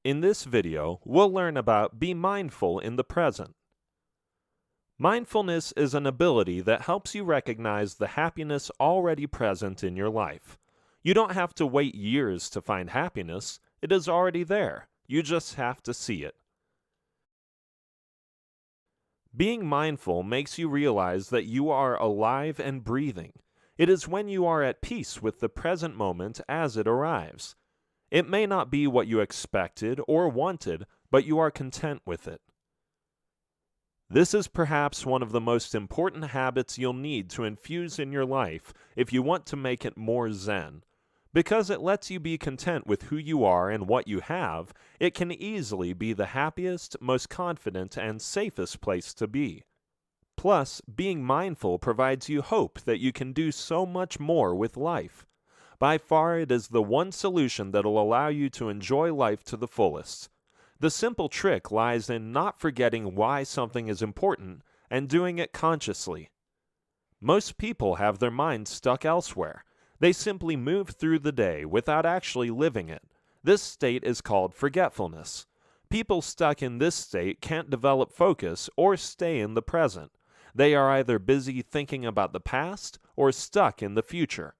In this video, we'll learn about be mindful in the present. Mindfulness is an ability that helps you recognize the happiness already present in your life. You don't have to wait years to find happiness. It is already there. You just have to see it. Being mindful makes you realize that you are alive and breathing. It is when you are at peace with the present moment as it arrives. It may not be what you expected or wanted, but you are content with it. This is perhaps one of the most important habits you'll need to infuse in your life if you want to make it more Zen. Because it lets you be content with who you are and what you have, it can easily be the happiest, most confident, and safest place to be. Plus, being mindful provides you hope that you can do so much more with life. By far, it is the one solution that'll allow you to enjoy life to the fullest. The simple trick lies in not forgetting why something is important and doing it consciously. Most people have their minds stuck elsewhere. They simply move through the day without actually living it. This state is called forgetfulness. People stuck in this state can't develop focus or stay in the present. They are either busy thinking about the past or stuck in the future.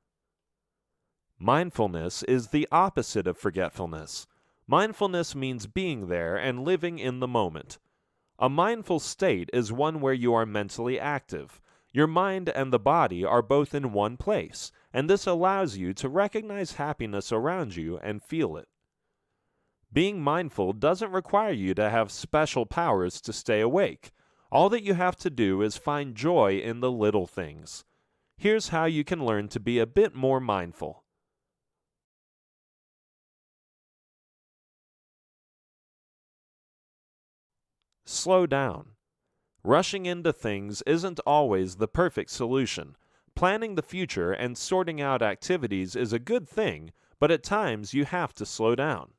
Mindfulness is the opposite of forgetfulness. Mindfulness means being there and living in the moment. A mindful state is one where you are mentally active. Your mind and the body are both in one place, and this allows you to recognize happiness around you and feel it. Being mindful doesn't require you to have special powers to stay awake. All that you have to do is find joy in the little things. Here's how you can learn to be a bit more mindful. Slow down. Rushing into things isn't always the perfect solution. Planning the future and sorting out activities is a good thing, but at times you have to slow down.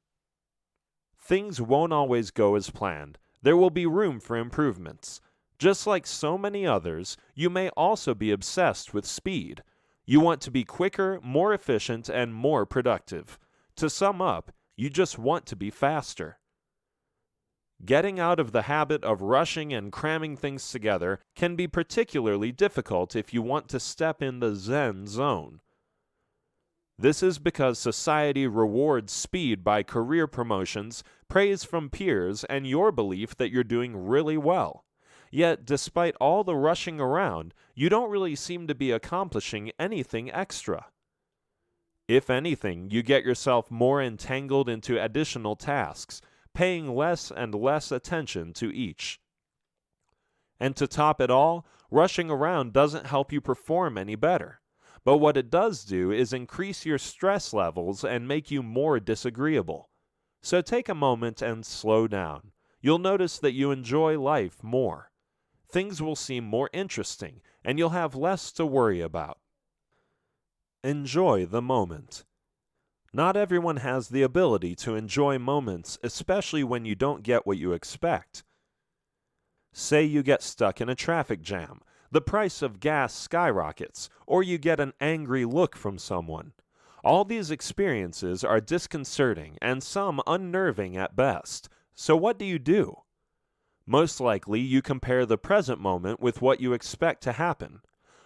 Things won't always go as planned. There will be room for improvements. Just like so many others, you may also be obsessed with speed. You want to be quicker, more efficient, and more productive. To sum up, you just want to be faster. Getting out of the habit of rushing and cramming things together can be particularly difficult if you want to step in the Zen zone. This is because society rewards speed by career promotions, praise from peers, and your belief that you're doing really well. Yet, despite all the rushing around, you don't really seem to be accomplishing anything extra. If anything, you get yourself more entangled into additional tasks, paying less and less attention to each. And to top it all, rushing around doesn't help you perform any better. But what it does do is increase your stress levels and make you more disagreeable. So take a moment and slow down. You'll notice that you enjoy life more. Things will seem more interesting, and you'll have less to worry about. Enjoy the moment. Not everyone has the ability to enjoy moments, especially when you don't get what you expect. Say you get stuck in a traffic jam, the price of gas skyrockets, or you get an angry look from someone. All these experiences are disconcerting and some unnerving at best. So what do? Most likely you compare the present moment with what you expect to happen.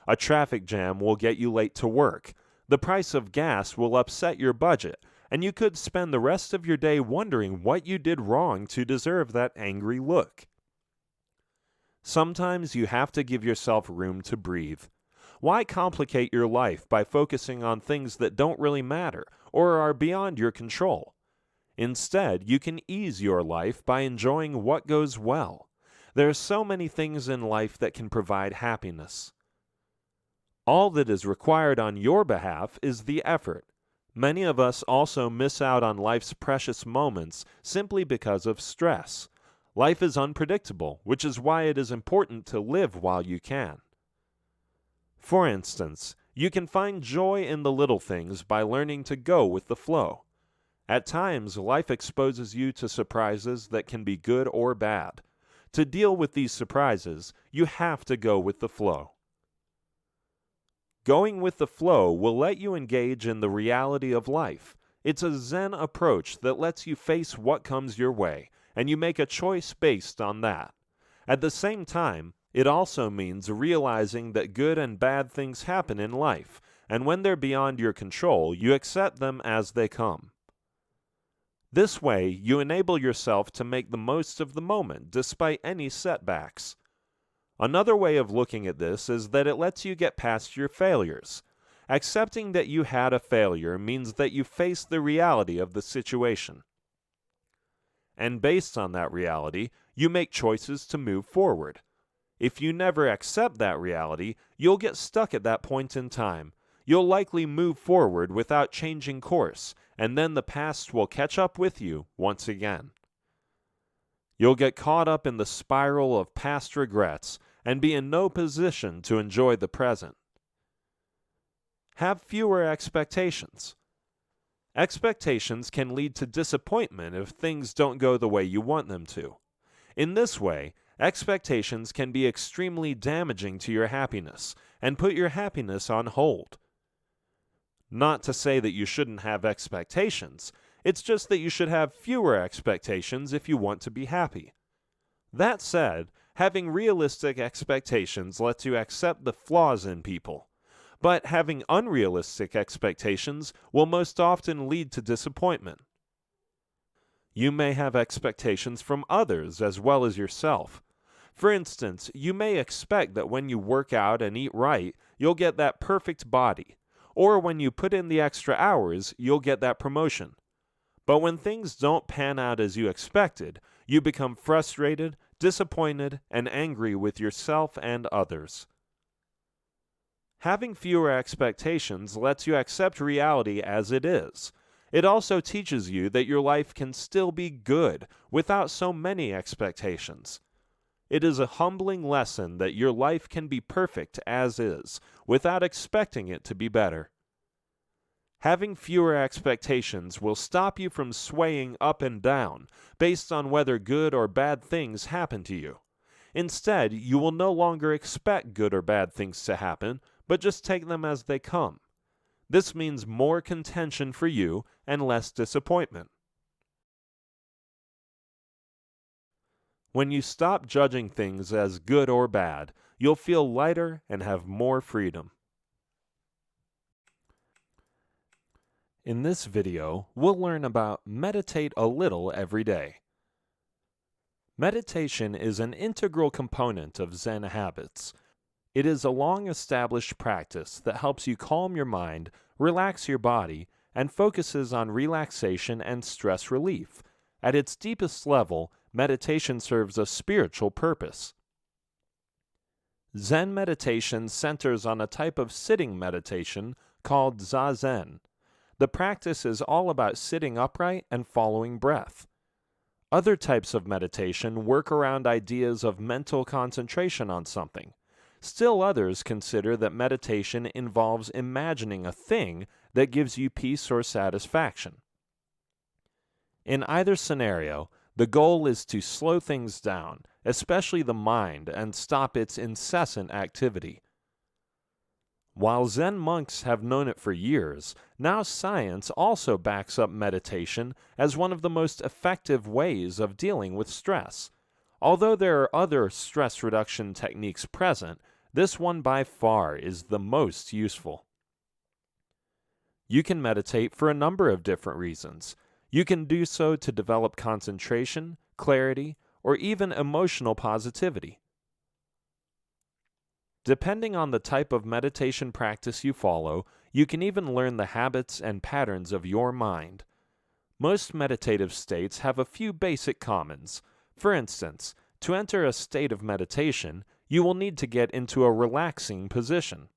A traffic jam will get you late to work. The price of gas will upset your budget, and you could spend the rest of your day wondering what you did wrong to deserve that angry look. Sometimes you have to give yourself room to breathe. Why complicate your life by focusing on things that don't really matter or are beyond your control? Instead, you can ease your life by enjoying what goes well. There are so many things in life that can provide happiness. All that is required on your behalf is the effort. Many of us also miss out on life's precious moments simply because of stress. Life is unpredictable, which is why it is important to live while you can. For instance, you can find joy in the little things by learning to go with the flow. At times, life exposes you to surprises that can be good or bad. To deal with these surprises, you have to go with the flow. Going with the flow will let you engage in the reality of life. It's a Zen approach that lets you face what comes your way, and you make a choice based on that. At the same time, it also means realizing that good and bad things happen in life, and when they're beyond your control, you accept them as they come. This way, you enable yourself to make the most of the moment despite any setbacks. Another way of looking at this is that it lets you get past your failures. Accepting that you had a failure means that you face the reality of the situation. And based on that reality, you make choices to move forward. If you never accept that reality, you'll get stuck at that point in time. You'll likely move forward without changing course, and then the past will catch up with you once again. You'll get caught up in the spiral of past regrets and be in no position to enjoy the present. Have fewer expectations. Expectations can lead to disappointment if things don't go the way you want them to. In this way, expectations can be extremely damaging to your happiness and put your happiness on hold. Not to say that you shouldn't have expectations, it's just that you should have fewer expectations if you want to be happy. That said, having realistic expectations lets you accept the flaws in people. But having unrealistic expectations will most often lead to disappointment. You may have expectations from others as well as yourself. For instance, you may expect that when you work out and eat right, you'll get that perfect body, or when you put in the extra hours, you'll get that promotion. But when things don't pan out as you expected, you become frustrated, disappointed, and angry with yourself and others. Having fewer expectations lets you accept reality as it is. It also teaches you that your life can still be good without so many expectations. It is a humbling lesson that your life can be perfect as is, without expecting it to be better. Having fewer expectations will stop you from swaying up and down based on whether good or bad things happen to you. Instead, you will no longer expect good or bad things to happen, but just take them as they come. This means more contention for you and less disappointment. When you stop judging things as good or bad, you'll feel lighter and have more freedom. In this video, we'll learn about meditate a little every day. Meditation is an integral component of Zen habits. It is a long-established practice that helps you calm your mind, relax your body, and focuses on relaxation and stress relief. At its deepest level, meditation serves a spiritual purpose. Zen meditation centers on a type of sitting meditation called zazen. The practice is all about sitting upright and following breath. Other types of meditation work around ideas of mental concentration on something. Still others consider that meditation involves imagining a thing that gives you peace or satisfaction. In either scenario, the goal is to slow things down, especially the mind, and stop its incessant activity. While Zen monks have known it for years, now science also backs up meditation as one of the most effective ways of dealing with stress. Although there are other stress reduction techniques present, this one by far is the most useful. You can meditate for a number of different reasons. You can do so to develop concentration, clarity, or even emotional positivity. Depending on the type of meditation practice you follow, you can even learn the habits and patterns of your mind. Most meditative states have a few basic commons. For instance, to enter a state of meditation, you will need to get into a relaxing position.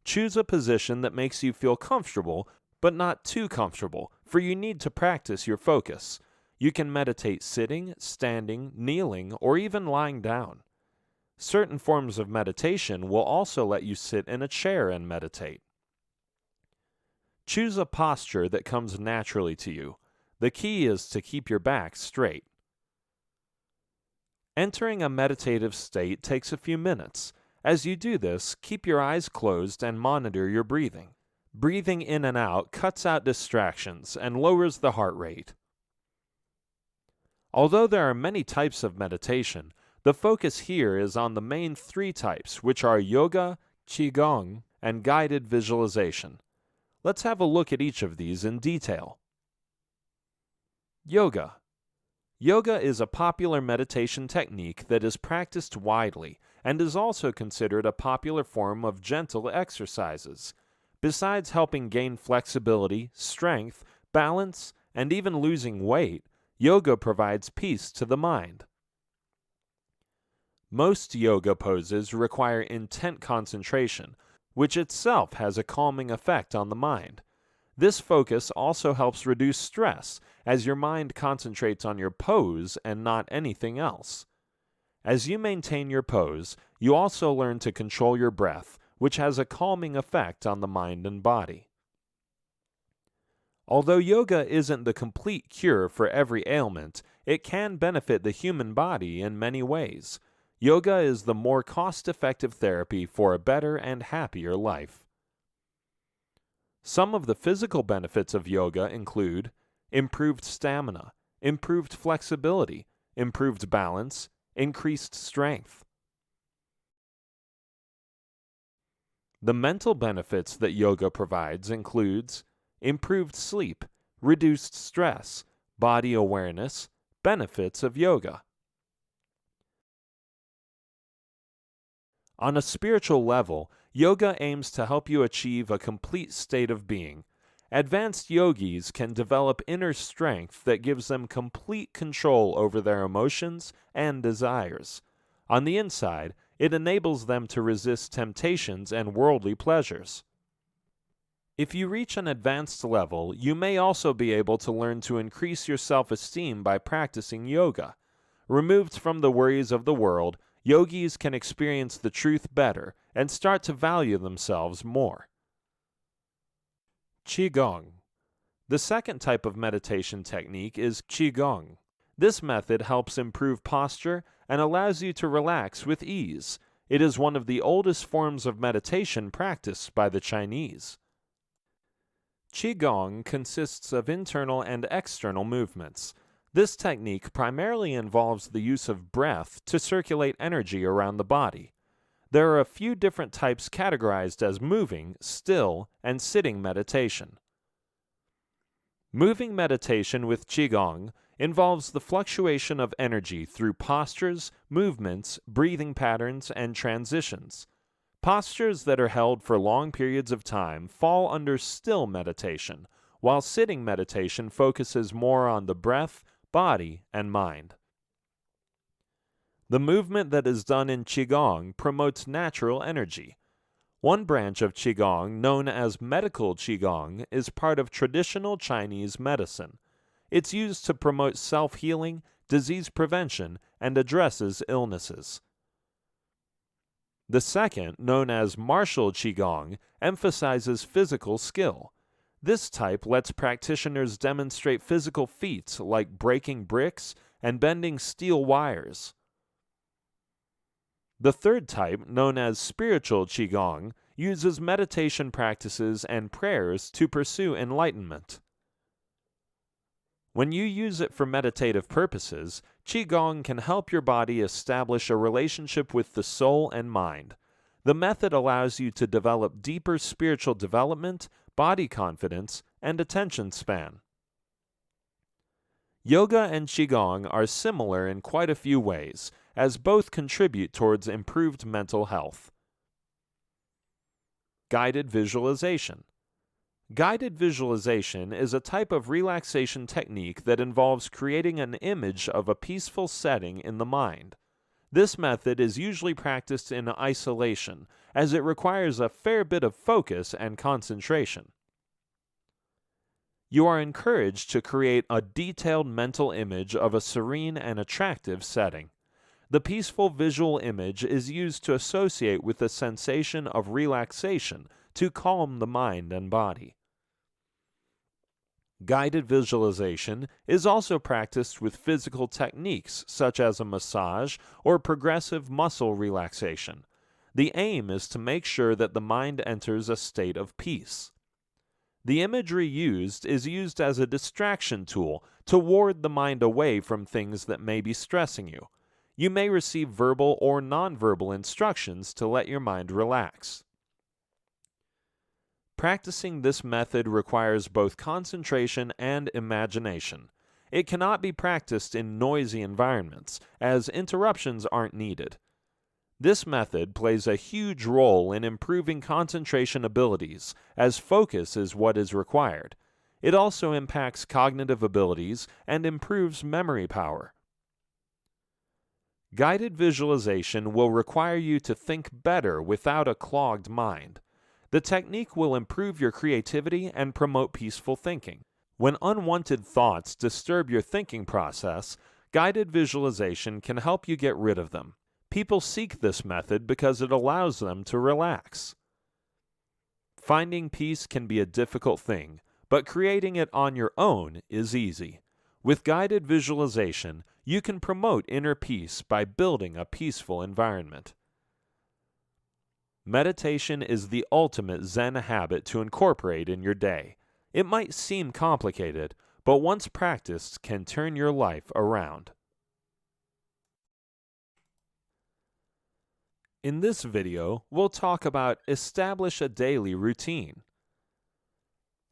Choose a position that makes you feel comfortable, but not too comfortable, for you need to practice your focus. You can meditate sitting, standing, kneeling, or even lying down. Certain forms of meditation will also let you sit in a chair and meditate. Choose a posture that comes naturally to you. The key is to keep your back straight. Entering a meditative state takes a few minutes. As you do this, keep your eyes closed and monitor your breathing. Breathing in and out cuts out distractions and lowers the heart rate. Although there are many types of meditation, the focus here is on the main three types, which are yoga, qigong, and guided visualization. Let's have a look at each of these in detail. Yoga. Yoga is a popular meditation technique that is practiced widely and is also considered a popular form of gentle exercises. Besides helping gain flexibility, strength, balance, and even losing weight, yoga provides peace to the mind. Most yoga poses require intent concentration, which itself has a calming effect on the mind. This focus also helps reduce stress, as your mind concentrates on your pose and not anything else. As you maintain your pose, you also learn to control your breath, which has a calming effect on the mind and body. Although yoga isn't the complete cure for every ailment, it can benefit the human body in many ways. Yoga is the more cost-effective therapy for a better and happier life. Some of the physical benefits of yoga include improved stamina, improved flexibility, improved balance, increased strength. The mental benefits that yoga provides includes improved sleep, reduced stress, body awareness, benefits of yoga. On a spiritual level, yoga aims to help you achieve a complete state of being. Advanced yogis can develop inner strength that gives them complete control over their emotions and desires. On the inside, it enables them to resist temptations and worldly pleasures. If you reach an advanced level, you may also be able to learn to increase your self-esteem by practicing yoga. Removed from the worries of the world, yogis can experience the truth better and start to value themselves more. Qigong. The second type of meditation technique is Qigong. This method helps improve posture and allows you to relax with ease. It is one of the oldest forms of meditation practiced by the Chinese. Qigong consists of internal and external movements. This technique primarily involves the use of breath to circulate energy around the body. There are a few different types categorized as moving, still, and sitting meditation. Moving meditation with Qigong involves the fluctuation of energy through postures, movements, breathing patterns, and transitions. Postures that are held for long periods of time fall under still meditation, while sitting meditation focuses more on the breath, body, and mind. The movement that is done in Qigong promotes natural energy. One branch of Qigong, known as medical Qigong, is part of traditional Chinese medicine. It's used to promote self-healing, disease prevention, and addresses illnesses. The second, known as martial Qigong, emphasizes physical skill. This type lets practitioners demonstrate physical feats like breaking bricks and bending steel wires. The third type, known as spiritual Qigong, uses meditation practices and prayers to pursue enlightenment. When you use it for meditative purposes, Qigong can help your body establish a relationship with the soul and mind. The method allows you to develop deeper spiritual development, body confidence, and attention span. Yoga and Qigong are similar in quite a few ways, as both contribute towards improved mental health. Guided visualization. Guided visualization is a type of relaxation technique that involves creating an image of a peaceful setting in the mind. This method is usually practiced in isolation, as it requires a fair bit of focus and concentration. You are encouraged to create a detailed mental image of a serene and attractive setting. The peaceful visual image is used to associate with the sensation of relaxation to calm the mind and body. Guided visualization is also practiced with physical techniques such as a massage or progressive muscle relaxation. The aim is to make sure that the mind enters a state of peace. The imagery used is used as a distraction tool to ward the mind away from things that may be stressing you. You may receive verbal or nonverbal instructions to let your mind relax. Practicing this method requires both concentration and imagination. It cannot be practiced in noisy environments, as interruptions aren't needed. This method plays a huge role in improving concentration abilities, as focus is what is required. It also impacts cognitive abilities and improves memory power. Guided visualization will require you to think better without a clogged mind. The technique will improve your creativity and promote peaceful thinking. When unwanted thoughts disturb your thinking process, guided visualization can help you get rid of them. People seek this method because it allows them to relax. Finding peace can be a difficult thing, but creating it on your own is easy. With guided visualization, you can promote inner peace by building a peaceful environment. Meditation is the ultimate Zen habit to incorporate in your day. It might seem complicated, but once practiced can turn your life around. In this video, we'll talk about establish a daily routine.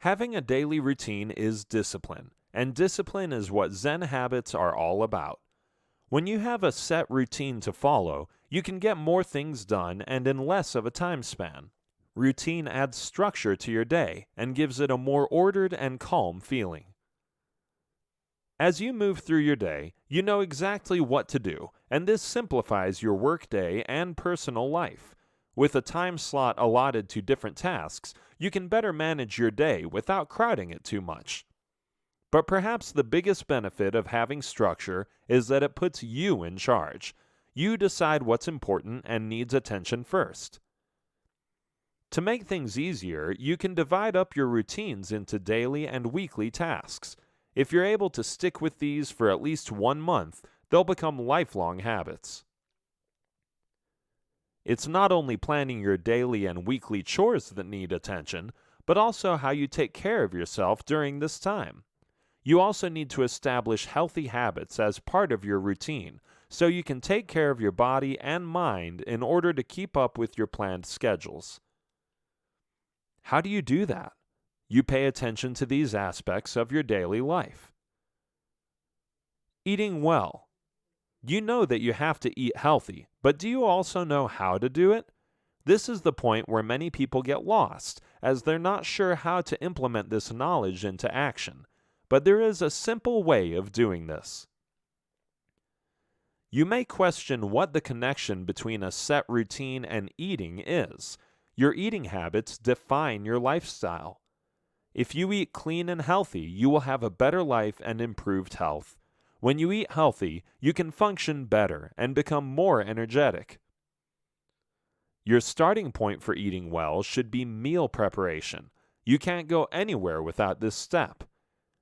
Having a daily routine is discipline, and discipline is what Zen habits are all about. When you have a set routine to follow, you can get more things done and in less of a time span. Routine adds structure to your day and gives it a more ordered and calm feeling. As you move through your day, you know exactly what to do, and this simplifies your workday and personal life. With a time slot allotted to different tasks, you can better manage your day without crowding it too much. But perhaps the biggest benefit of having structure is that it puts you in charge. You decide what's important and needs attention first. To make things easier, you can divide up your routines into daily and weekly tasks. If you're able to stick with these for at least 1 month, they'll become lifelong habits. It's not only planning your daily and weekly chores that need attention, but also how you take care of yourself during this time. You also need to establish healthy habits as part of your routine, so you can take care of your body and mind in order to keep up with your planned schedules. How do you do that? You pay attention to these aspects of your daily life. Eating well. You know that you have to eat healthy, but do you also know how to do it? This is the point where many people get lost, as they're not sure how to implement this knowledge into action. But there is a simple way of doing this. You may question what the connection between a set routine and eating is. Your eating habits define your lifestyle. If you eat clean and healthy, you will have a better life and improved health. When you eat healthy, you can function better and become more energetic. Your starting point for eating well should be meal preparation. You can't go anywhere without this step.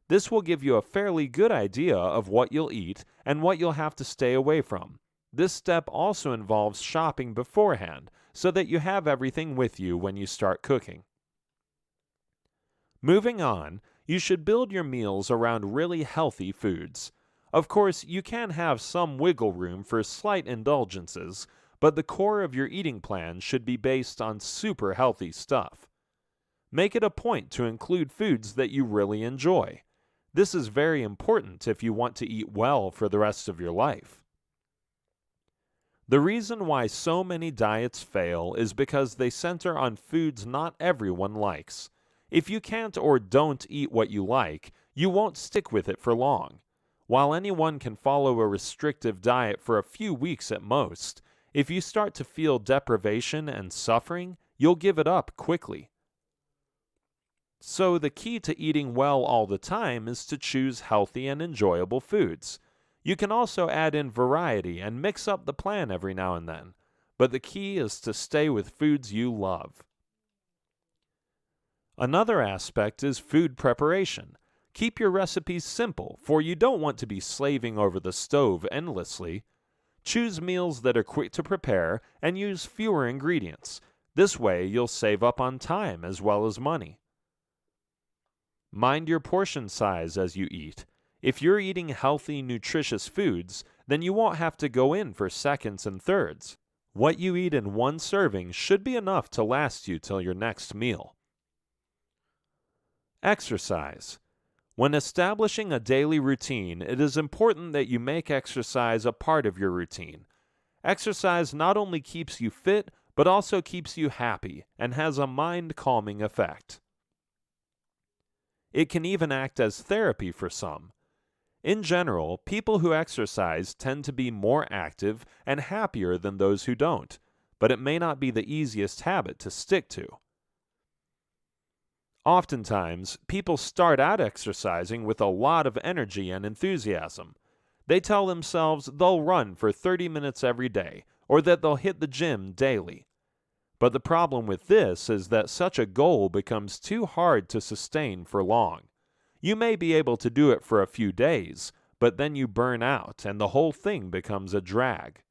This will give you a fairly good idea of what you'll eat and what you'll have to stay away from. This step also involves shopping beforehand so that you have everything with you when you start cooking. Moving on, you should build your meals around really healthy foods. Of course, you can have some wiggle room for slight indulgences, but the core of your eating plan should be based on super healthy stuff. Make it a point to include foods that you really enjoy. This is very important if you want to eat well for the rest of your life. The reason why so many diets fail is because they center on foods not everyone likes. If you can't or don't eat what you like, you won't stick with it for long. While anyone can follow a restrictive diet for a few weeks at most, if you start to feel deprivation and suffering, you'll give it up quickly. So the key to eating well all the time is to choose healthy and enjoyable foods. You can also add in variety and mix up the plan every now and then, but the key is to stay with foods you love. Another aspect is food preparation. Keep your recipes simple, for you don't want to be slaving over the stove endlessly. Choose meals that are quick to prepare and use fewer ingredients. This way you'll save up on time as well as money. Mind your portion size as you eat. If you're eating healthy, nutritious foods, then you won't have to go in for seconds and thirds. What you eat in one serving should be enough to last you till your next meal. Exercise. When establishing a daily routine, it is important that you make exercise a part of your routine. Exercise not only keeps you fit, but also keeps you happy and has a mind-calming effect. It can even act as therapy for some. In general, people who exercise tend to be more active and happier than those who don't, but it may not be the easiest habit to stick to. Oftentimes, people start out exercising with a lot of energy and enthusiasm. They tell themselves they'll run for 30 minutes every day, or that they'll hit the gym daily. But the problem with this is that such a goal becomes too hard to sustain for long. You may be able to do it for a few days, but then you burn out and the whole thing becomes a drag.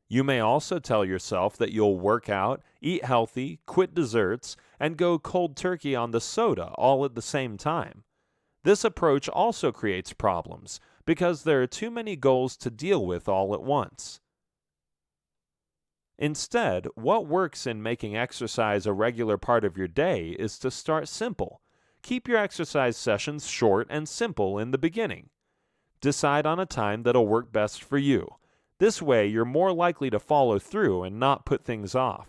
You may also tell yourself that you'll work out, eat healthy, quit desserts, and go cold turkey on the soda all at the same time. This approach also creates problems because there are too many goals to deal with all at once. Instead, what works in making exercise a regular part of your day is to start simple. Keep your exercise sessions short and simple in the beginning. Decide on a time that'll work best for you. This way, you're more likely to follow through and not put things off.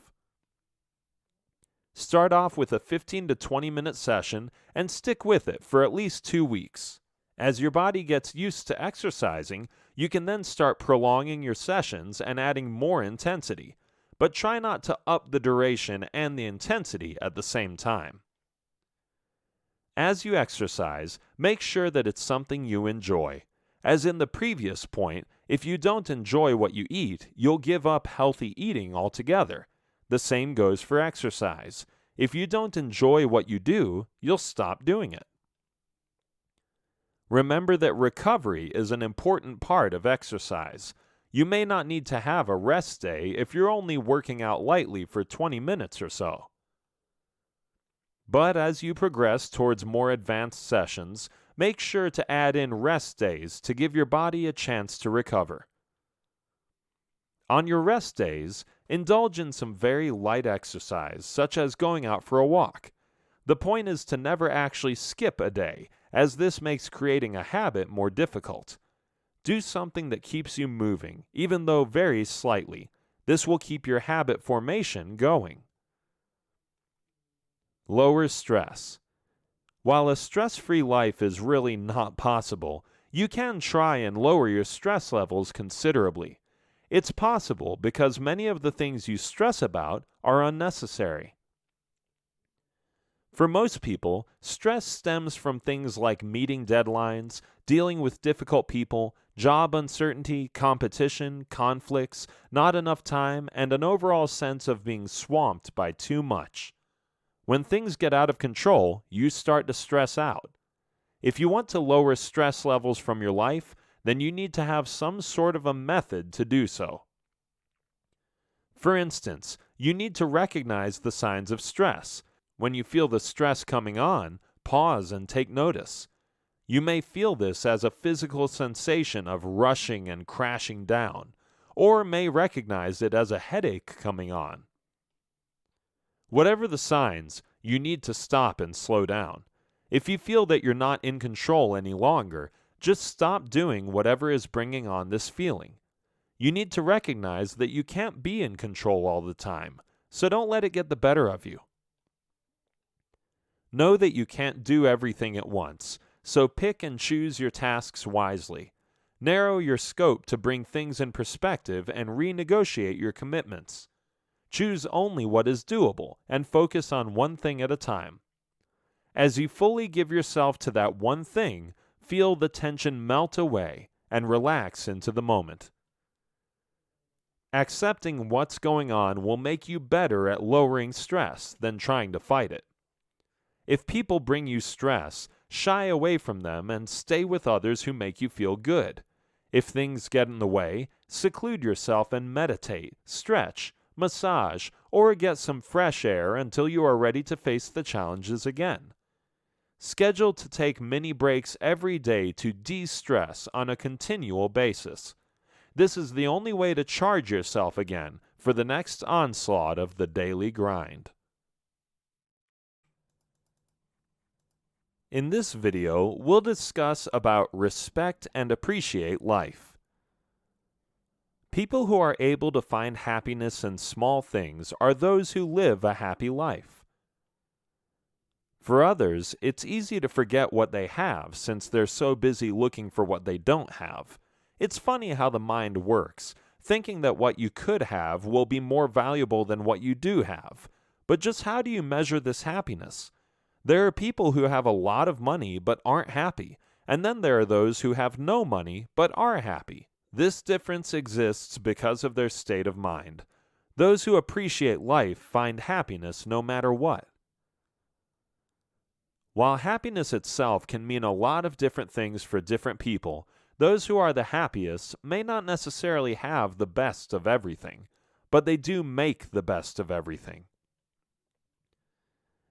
Start off with a 15 to 20 minute session and stick with it for at least 2 weeks. As your body gets used to exercising, you can then start prolonging your sessions and adding more intensity, but try not to up the duration and the intensity at the same time. As you exercise, make sure that it's something you enjoy. As in the previous point, if you don't enjoy what you eat, you'll give up healthy eating altogether. The same goes for exercise. If you don't enjoy what you do, you'll stop doing it. Remember that recovery is an important part of exercise. You may not need to have a rest day if you're only working out lightly for 20 minutes or so. But as you progress towards more advanced sessions, make sure to add in rest days to give your body a chance to recover. On your rest days, indulge in some very light exercise, such as going out for a walk. The point is to never actually skip a day, as this makes creating a habit more difficult. Do something that keeps you moving, even though very slightly. This will keep your habit formation going. Lower stress. While a stress-free life is really not possible, you can try and lower your stress levels considerably. It's possible because many of the things you stress about are unnecessary. For most people, stress stems from things like meeting deadlines, dealing with difficult people, job uncertainty, competition, conflicts, not enough time, and an overall sense of being swamped by too much. When things get out of control, you start to stress out. If you want to lower stress levels from your life, then you need to have some sort of a method to do so. For instance, you need to recognize the signs of stress. When you feel the stress coming on, pause and take notice. You may feel this as a physical sensation of rushing and crashing down, or may recognize it as a headache coming on. Whatever the signs, you need to stop and slow down. If you feel that you're not in control any longer, just stop doing whatever is bringing on this feeling. You need to recognize that you can't be in control all the time, so don't let it get the better of you. Know that you can't do everything at once, so pick and choose your tasks wisely. Narrow your scope to bring things in perspective and renegotiate your commitments. Choose only what is doable and focus on one thing at a time. As you fully give yourself to that one thing, feel the tension melt away and relax into the moment. Accepting what's going on will make you better at lowering stress than trying to fight it. If people bring you stress, shy away from them and stay with others who make you feel good. If things get in the way, seclude yourself and meditate, stretch, massage, or get some fresh air until you are ready to face the challenges again. Schedule to take mini breaks every day to de-stress on a continual basis. This is the only way to charge yourself again for the next onslaught of the daily grind. In this video, we'll discuss about respect and appreciate life. People who are able to find happiness in small things are those who live a happy life. For others, it's easy to forget what they have since they're so busy looking for what they don't have. It's funny how the mind works, thinking that what you could have will be more valuable than what you do have. But just how do you measure this happiness? There are people who have a lot of money but aren't happy, and then there are those who have no money but are happy. This difference exists because of their state of mind. Those who appreciate life find happiness no matter what. While happiness itself can mean a lot of different things for different people, those who are the happiest may not necessarily have the best of everything, but they do make the best of everything.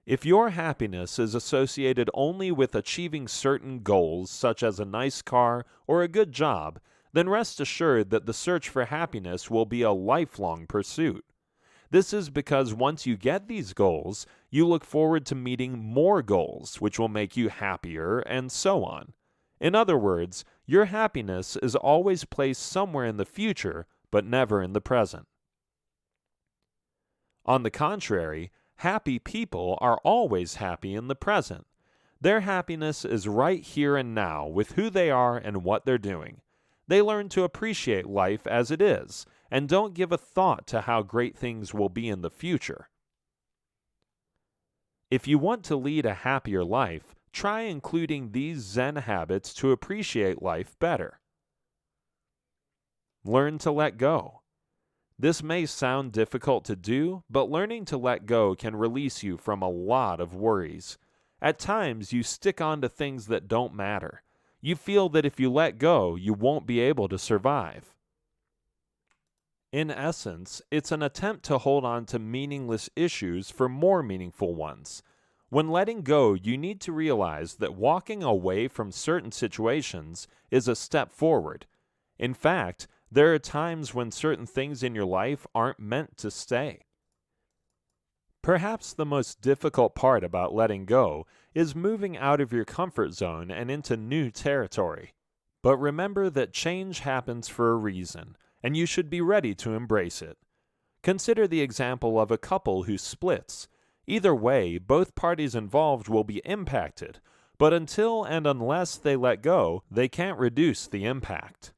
If your happiness is associated only with achieving certain goals, such as a nice car or a good job, then rest assured that the search for happiness will be a lifelong pursuit. This is because once you get these goals, you look forward to meeting more goals, which will make you happier, and so on. In other words, your happiness is always placed somewhere in the future, but never in the present. On the contrary, happy people are always happy in the present. Their happiness is right here and now with who they are and what they're doing. They learn to appreciate life as it is, and don't give a thought to how great things will be in the future. If you want to lead a happier life, try including these Zen habits to appreciate life better. Learn to let go. This may sound difficult to do, but learning to let go can release you from a lot of worries. At times, you stick on to things that don't matter. You feel that if you let go, you won't be able to survive. In essence, it's an attempt to hold on to meaningless issues for more meaningful ones. When letting go, you need to realize that walking away from certain situations is a step forward. In fact, there are times when certain things in your life aren't meant to stay. Perhaps the most difficult part about letting go is moving out of your comfort zone and into new territory. But remember that change happens for a reason, and you should be ready to embrace it. Consider the example of a couple who splits. Either way, both parties involved will be impacted, but until and unless they let go, they can't reduce the impact.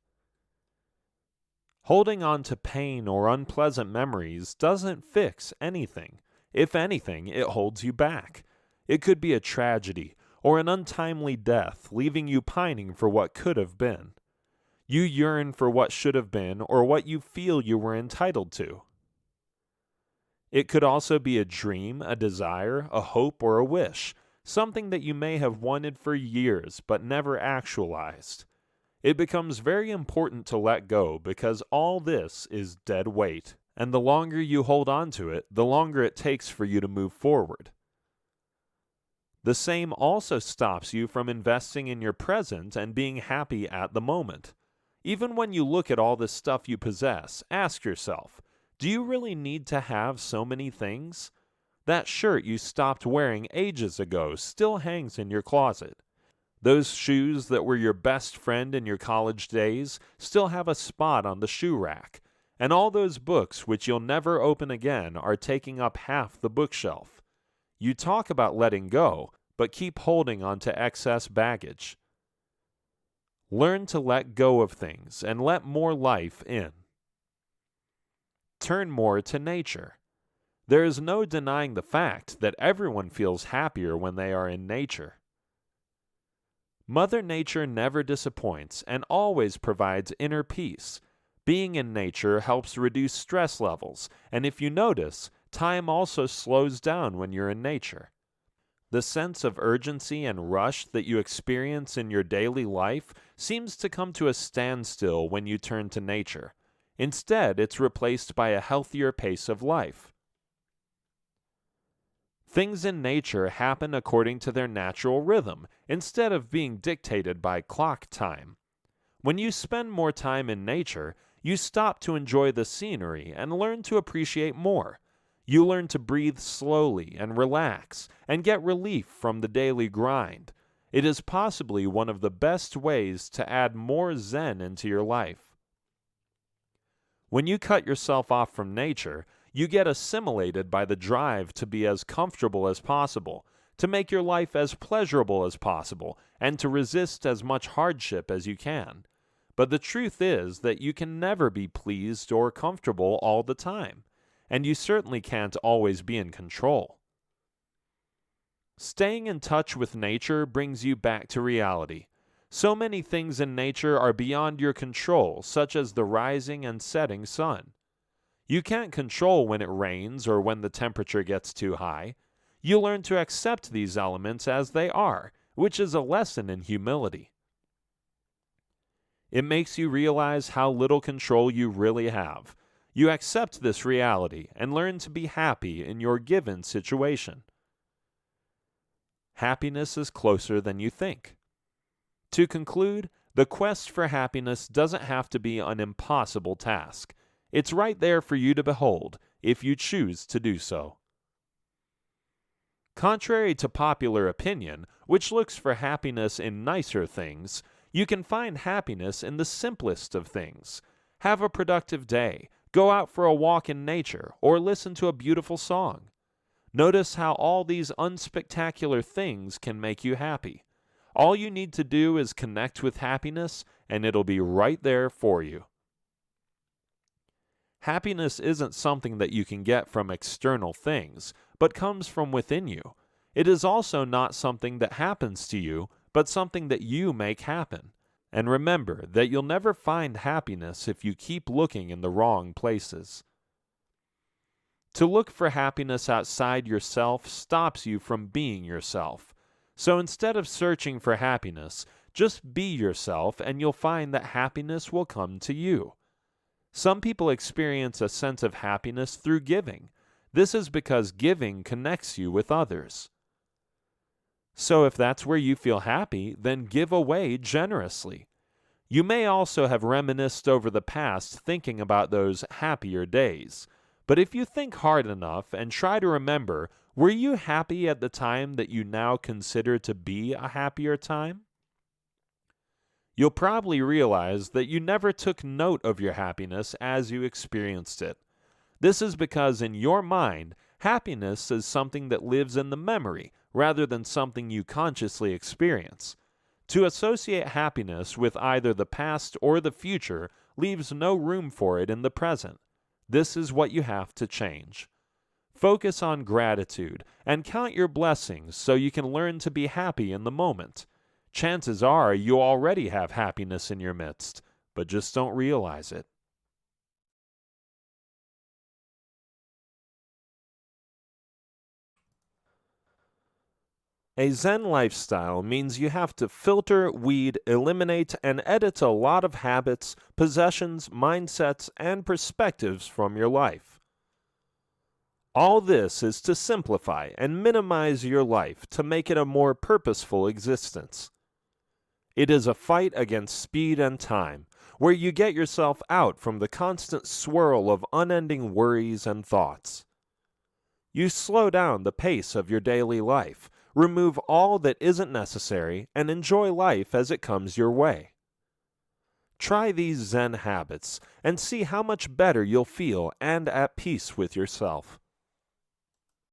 Holding on to pain or unpleasant memories doesn't fix anything. If anything, it holds you back. It could be a tragedy or an untimely death, leaving you pining for what could have been. You yearn for what should have been or what you feel you were entitled to. It could also be a dream, a desire, a hope, or a wish, something that you may have wanted for years but never actualized. It becomes very important to let go because all this is dead weight, and the longer you hold on to it, the longer it takes for you to move forward. The same also stops you from investing in your present and being happy at the moment. Even when you look at all the stuff you possess, ask yourself, do you really need to have so many things? That shirt you stopped wearing ages ago still hangs in your closet. Those shoes that were your best friend in your college days still have a spot on the shoe rack. And all those books which you'll never open again are taking up half the bookshelf. You talk about letting go, but keep holding on to excess baggage. Learn to let go of things and let more life in. Turn more to nature. There is no denying the fact that everyone feels happier when they are in nature. Mother Nature never disappoints and always provides inner peace. Being in nature helps reduce stress levels, and if you notice, time also slows down when you're in nature. The sense of urgency and rush that you experience in your daily life seems to come to a standstill when you turn to nature. Instead, it's replaced by a healthier pace of life. Things in nature happen according to their natural rhythm instead of being dictated by clock time. When you spend more time in nature, you stop to enjoy the scenery and learn to appreciate more. You learn to breathe slowly and relax and get relief from the daily grind. It is possibly one of the best ways to add more Zen into your life. When you cut yourself off from nature, you get assimilated by the drive to be as comfortable as possible, to make your life as pleasurable as possible, and to resist as much hardship as you can. But the truth is that you can never be pleased or comfortable all the time, and you certainly can't always be in control. Staying in touch with nature brings you back to reality. So many things in nature are beyond your control, such as the rising and setting sun. You can't control when it rains or when the temperature gets too high. You learn to accept these elements as they are, which is a lesson in humility. It makes you realize how little control you really have. You accept this reality and learn to be happy in your given situation. Happiness is closer than you think. To conclude, the quest for happiness doesn't have to be an impossible task. It's right there for you to behold, if you choose to do so. Contrary to popular opinion, which looks for happiness in nicer things, you can find happiness in the simplest of things. Have a productive day, go out for a walk in nature, or listen to a beautiful song. Notice how all these unspectacular things can make you happy. All you need to do is connect with happiness, and it'll be right there for you. Happiness isn't something that you can get from external things, but comes from within you. It is also not something that happens to you, but something that you make happen. And remember that you'll never find happiness if you keep looking in the wrong places. To look for happiness outside yourself stops you from being yourself. So instead of searching for happiness, just be yourself and you'll find that happiness will come to you. Some people experience a sense of happiness through giving. This is because giving connects you with others. So if that's where you feel happy, then give away generously. You may also have reminisced over the past thinking about those happier days. But if you think hard enough and try to remember, were you happy at the time that you now consider to be a happier time? You'll probably realize that you never took note of your happiness as you experienced it. This is because in your mind, happiness is something that lives in the memory rather than something you consciously experience. To associate happiness with either the past or the future leaves no room for it in the present. This is what you have to change. Focus on gratitude and count your blessings so you can learn to be happy in the moment. Chances are you already have happiness in your midst, but just don't realize it. A Zen lifestyle means you have to filter, weed, eliminate, and edit a lot of habits, possessions, mindsets, and perspectives from your life. All this is to simplify and minimize your life to make it a more purposeful existence. It is a fight against speed and time, where you get yourself out from the constant swirl of unending worries and thoughts. You slow down the pace of your daily life, remove all that isn't necessary, and enjoy life as it comes your way. Try these Zen habits and see how much better you'll feel and at peace with yourself.